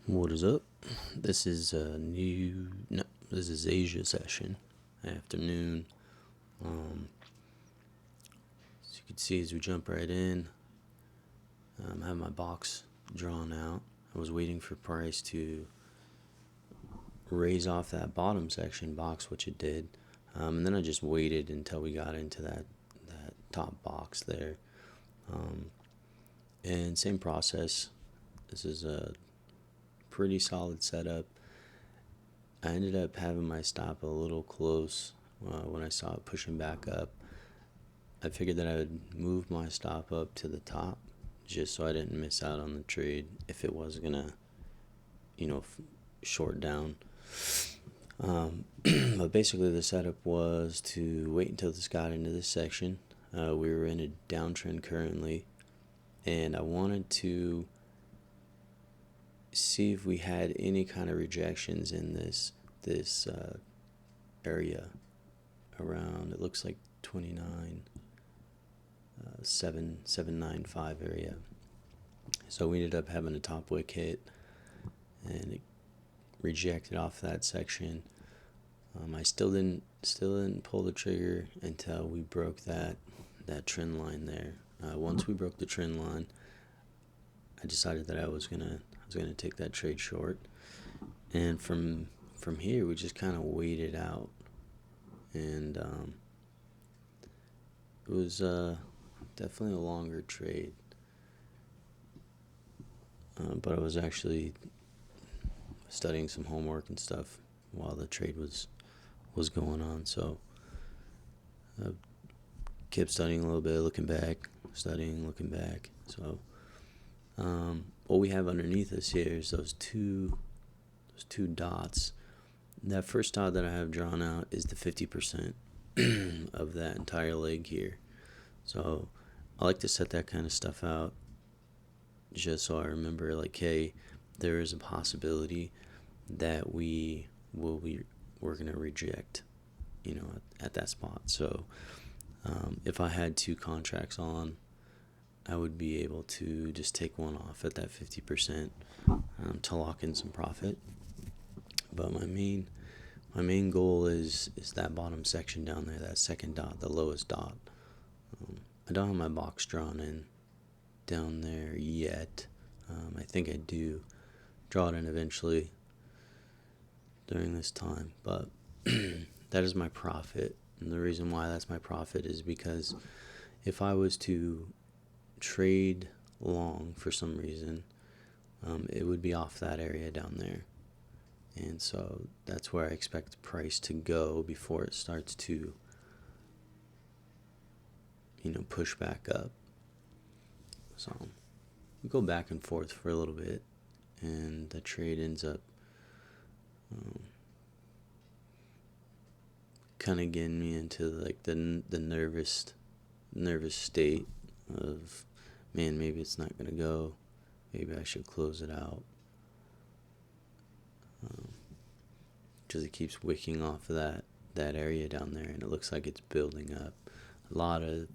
What is up? This is a new. No, this is Asia session, afternoon. As you can see, as we jump right in, I have my box drawn out. I was waiting for price to raise off that bottom section box, which it did, and then I just waited until we got into that top box there. And same process. This is a pretty solid setup. I ended up having my stop a little close when I saw it pushing back up. I figured that I would move my stop up to the top just so I didn't miss out on the trade if it was gonna, short down. But basically, the setup was to wait until this got into this section. We were in a downtrend currently, and I wanted to see if we had any kind of rejections in this area around. It looks like 795 area. So we ended up having a top wick hit, and it rejected off that section. I still didn't pull the trigger until we broke that trend line there. Once we broke the trend line, I decided that I was gonna take that trade short, and from here we just kind of waited out, and it was definitely a longer trade, but I was actually studying some homework and stuff while the trade was going on, so I kept studying a little bit, looking back, studying, looking back. So what we have underneath us here is those two dots. That first dot that I have drawn out is the 50% of that entire leg here. So I like to set that kind of stuff out just so I remember, like, hey, there is a possibility that we're going to reject, at that spot. So if I had two contracts on, I would be able to just take one off at that 50% to lock in some profit. But my main goal is that bottom section down there, that second dot, the lowest dot. I don't have my box drawn in down there yet. I think I do draw it in eventually during this time, but that is my profit. And the reason why that's my profit is because if I was to trade long for some reason, it would be off that area down there. And so that's where I expect the price to go before it starts to, push back up. So we go back and forth for a little bit, and the trade ends up kind of getting me into like the nervous state of, man, maybe it's not gonna go, maybe I should close it out, because it keeps wicking off of that area down there, and it looks like it's building up. A lot of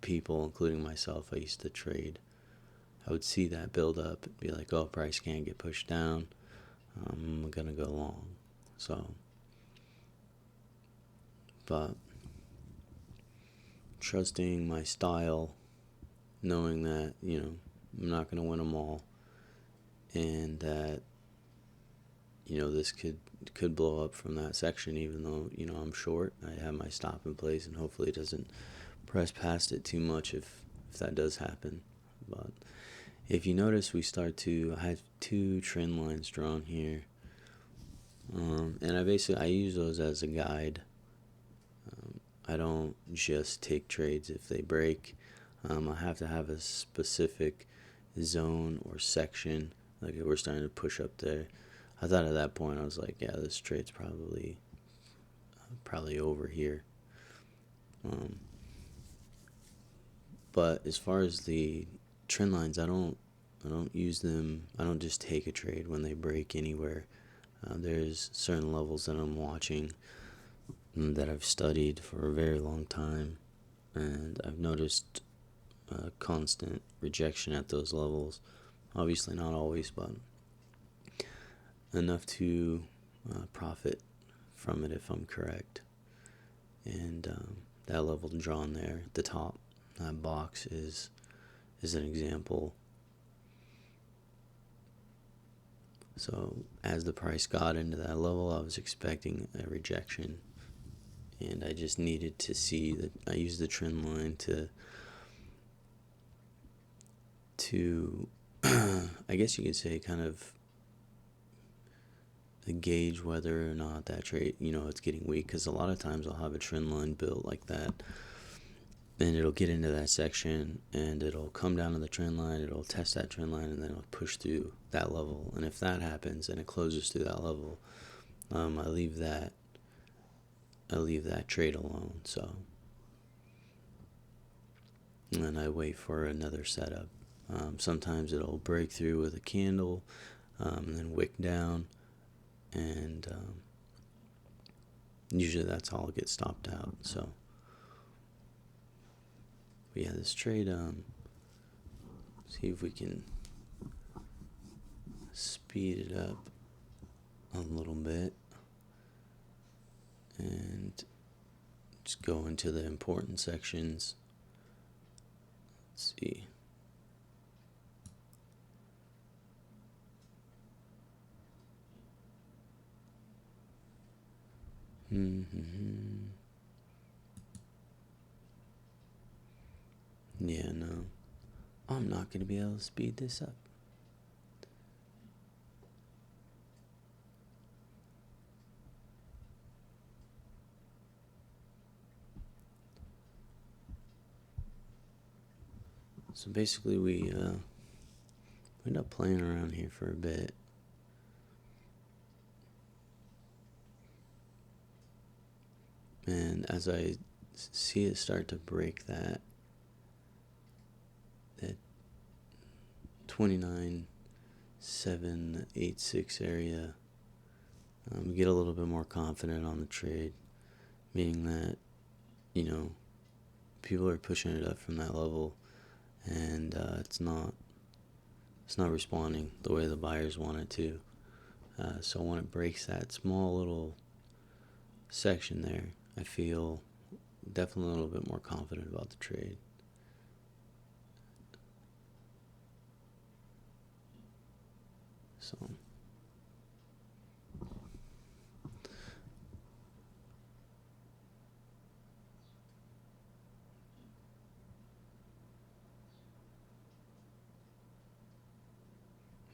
people, including myself, I used to trade, I would see that build up and be like, oh, price can't get pushed down, I'm gonna go long. So, but trusting my style, knowing that, I'm not gonna win them all, and that, this could blow up from that section, even though, I'm short. I have my stop in place, and hopefully it doesn't press past it too much if that does happen. But if you notice, I have two trend lines drawn here, and I use those as a guide. I don't just take trades if they break. I have to have a specific zone or section. Like if we're starting to push up there, I thought at that point I was like, yeah, this trade's probably over here. But as far as the trend lines, I don't use them. I don't just take a trade when they break anywhere. There's certain levels that I'm watching that I've studied for a very long time, and I've noticed constant rejection at those levels. Obviously not always, but enough to profit from it if I'm correct. And that level drawn there at the top, that box is an example. So as the price got into that level, I was expecting a rejection, and I just needed to see that. I used the trend line to I guess you could say kind of gauge whether or not that trade, it's getting weak, because a lot of times I'll have a trend line built like that, and it'll get into that section, and it'll come down to the trend line, it'll test that trend line, and then it'll push through that level. And if that happens and it closes through that level, I leave that trade alone. So, and then I wait for another setup. Sometimes it'll break through with a candle, and then wick down, and usually that's all get stopped out. So, but yeah, this trade, see if we can speed it up a little bit and just go into the important sections. Let's see. Yeah, no. I'm not going to be able to speed this up. So basically we end up playing around here for a bit. And as I see it start to break that 29,786 area, get a little bit more confident on the trade, meaning that, people are pushing it up from that level, and it's not responding the way the buyers want it to. So when it breaks that small little section there, I feel definitely a little bit more confident about the trade. So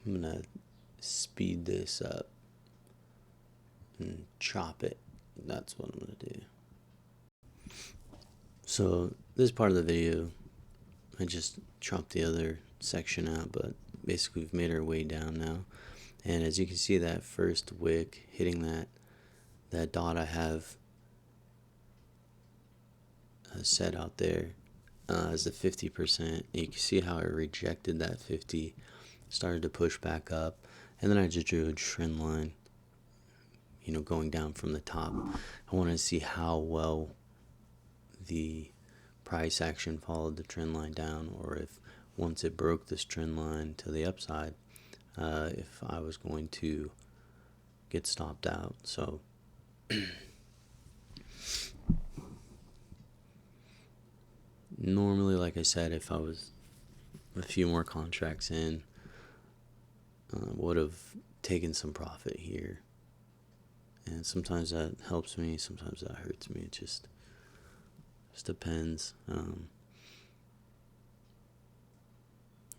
I'm gonna speed this up and chop it. That's what I'm gonna do. So this part of the video, I just chopped the other section out, but basically we've made our way down now. And as you can see, that first wick hitting that dot I have set out there is the 50%. You can see how I rejected that 50, started to push back up, and then I just drew a trend line, going down from the top. I wanted to see how well the price action followed the trend line down, or if once it broke this trend line to the upside, if I was going to get stopped out. So normally, like I said, if I was a few more contracts in, would have taken some profit here. And sometimes that helps me, sometimes that hurts me. It just depends.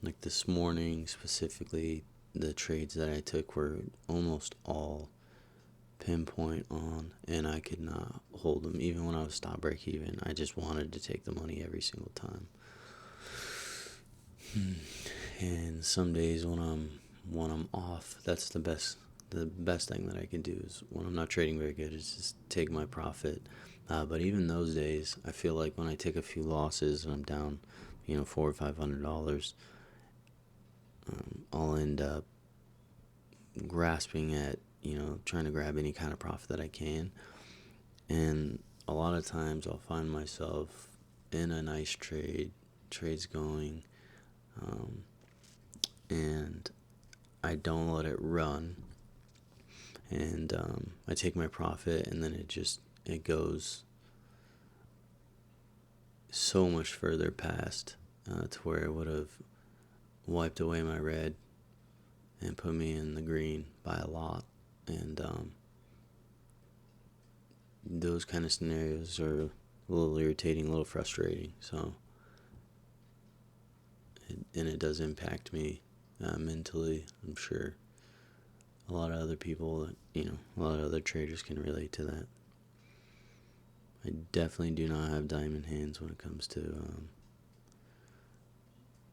Like this morning specifically, the trades that I took were almost all pinpoint on, and I could not hold them. Even when I was stop break even, I just wanted to take the money every single time. And some days when I'm off, that's the best thing that I can do is when I'm not trading very good is just take my profit. But even those days, I feel like when I take a few losses and I'm down, $400 or $500, I'll end up grasping at, trying to grab any kind of profit that I can. And a lot of times I'll find myself in a nice trade's going, and I don't let it run. and I take my profit, and then it goes so much further past to where it would have wiped away my red and put me in the green by a lot. And those kind of scenarios are a little irritating, a little frustrating. So, and it does impact me mentally. I'm sure a lot of other people, a lot of other traders can relate to that. I definitely do not have diamond hands when it comes to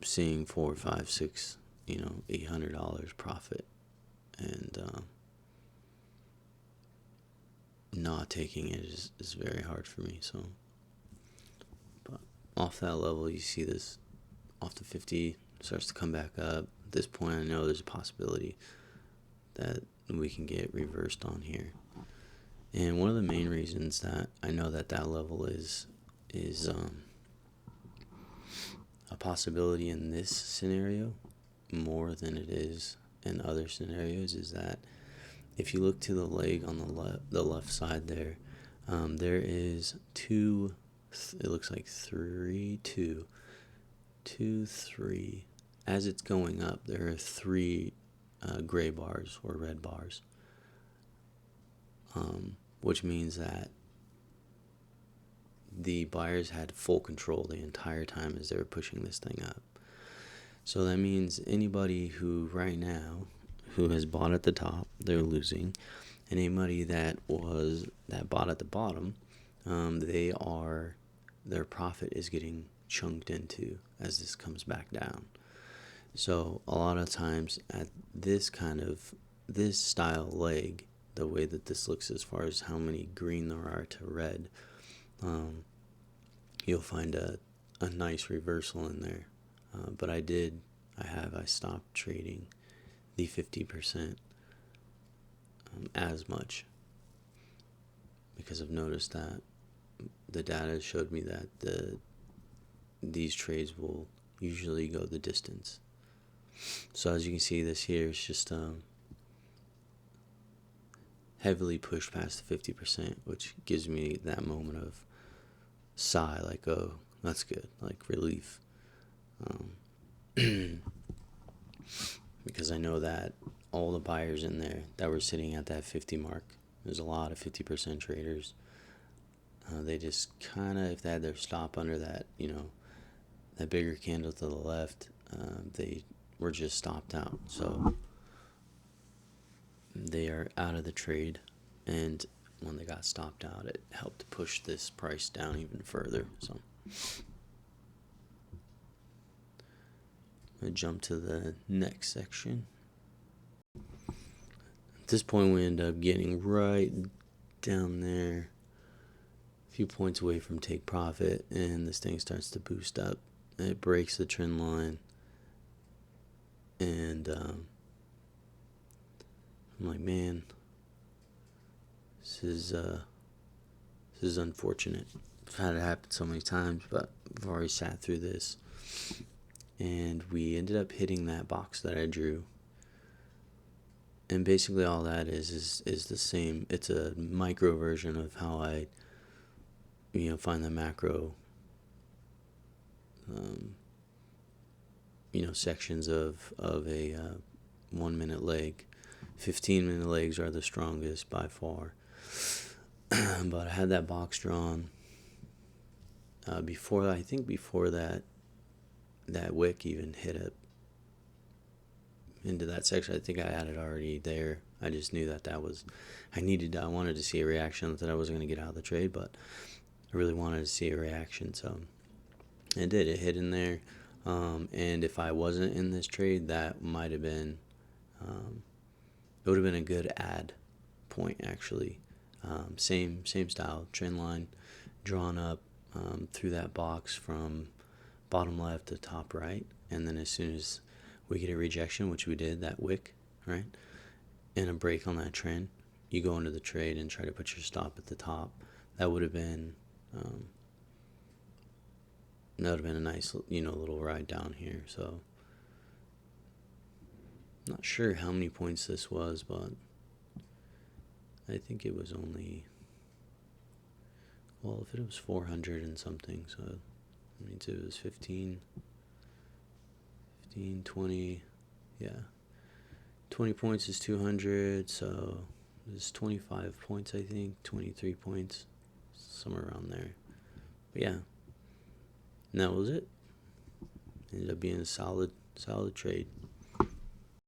seeing 4, 5, 6, $800 profit, and not taking it is very hard for me. So, but off that level, you see this off the 50 starts to come back up. At this point, I know there's a possibility that we can get reversed on here. And one of the main reasons that I know that level is a possibility in this scenario more than it is in other scenarios is that if you look to the leg on the left side there, there is two. It looks like 3, 2, 2, 3. As it's going up, there are 3 gray bars or red bars, which means that the buyers had full control the entire time as they were pushing this thing up. So that means anybody who right now who has bought at the top, they're losing, and anybody that bought at the bottom, their profit is getting chunked into as this comes back down. So a lot of times at this style leg, the way that this looks as far as how many green there are to red, you'll find a nice reversal in there. But I stopped trading the 50% as much because I've noticed that the data showed me that these trades will usually go the distance. So as you can see, this here is just heavily pushed past the 50%, which gives me that moment of sigh, like, oh, that's good, like relief. Because I know that all the buyers in there that were sitting at that 50 mark, there's a lot of 50% traders. They just kind of, if they had their stop under that, that bigger candle to the left, they were just stopped out. So they are out of the trade, and when they got stopped out, it helped push this price down even further. So I'm going to jump to the next section. At this point, we end up getting right down there, a few points away from take profit, and this thing starts to boost up. It breaks the trend line, and I'm like, man, this is unfortunate. I've had it happen so many times, but I've already sat through this. And we ended up hitting that box that I drew. And basically all that is the same. It's a micro version of how I, find the macro, sections of a 1 minute leg. 15-minute legs are the strongest by far. But I had that box drawn before that wick even hit it into that section. I think I had it already there. I just knew that I wanted to see a reaction. That I wasn't going to get out of the trade, but I really wanted to see a reaction. So it did. It hit in there. And if I wasn't in this trade, that might have been, it would have been a good add point actually. Same style, trend line drawn up through that box from bottom left to top right, and then as soon as we get a rejection, which we did, that wick, right, and a break on that trend, you go into the trade and try to put your stop at the top. That would have been a nice, little ride down here. So not sure how many points this was, but I think it was only, well, if it was 400 and something, so that means it was 15, 20, yeah. 20 points is 200, so it was 25 points, I think, 23 points, somewhere around there. But yeah, and that was it. Ended up being a solid trade.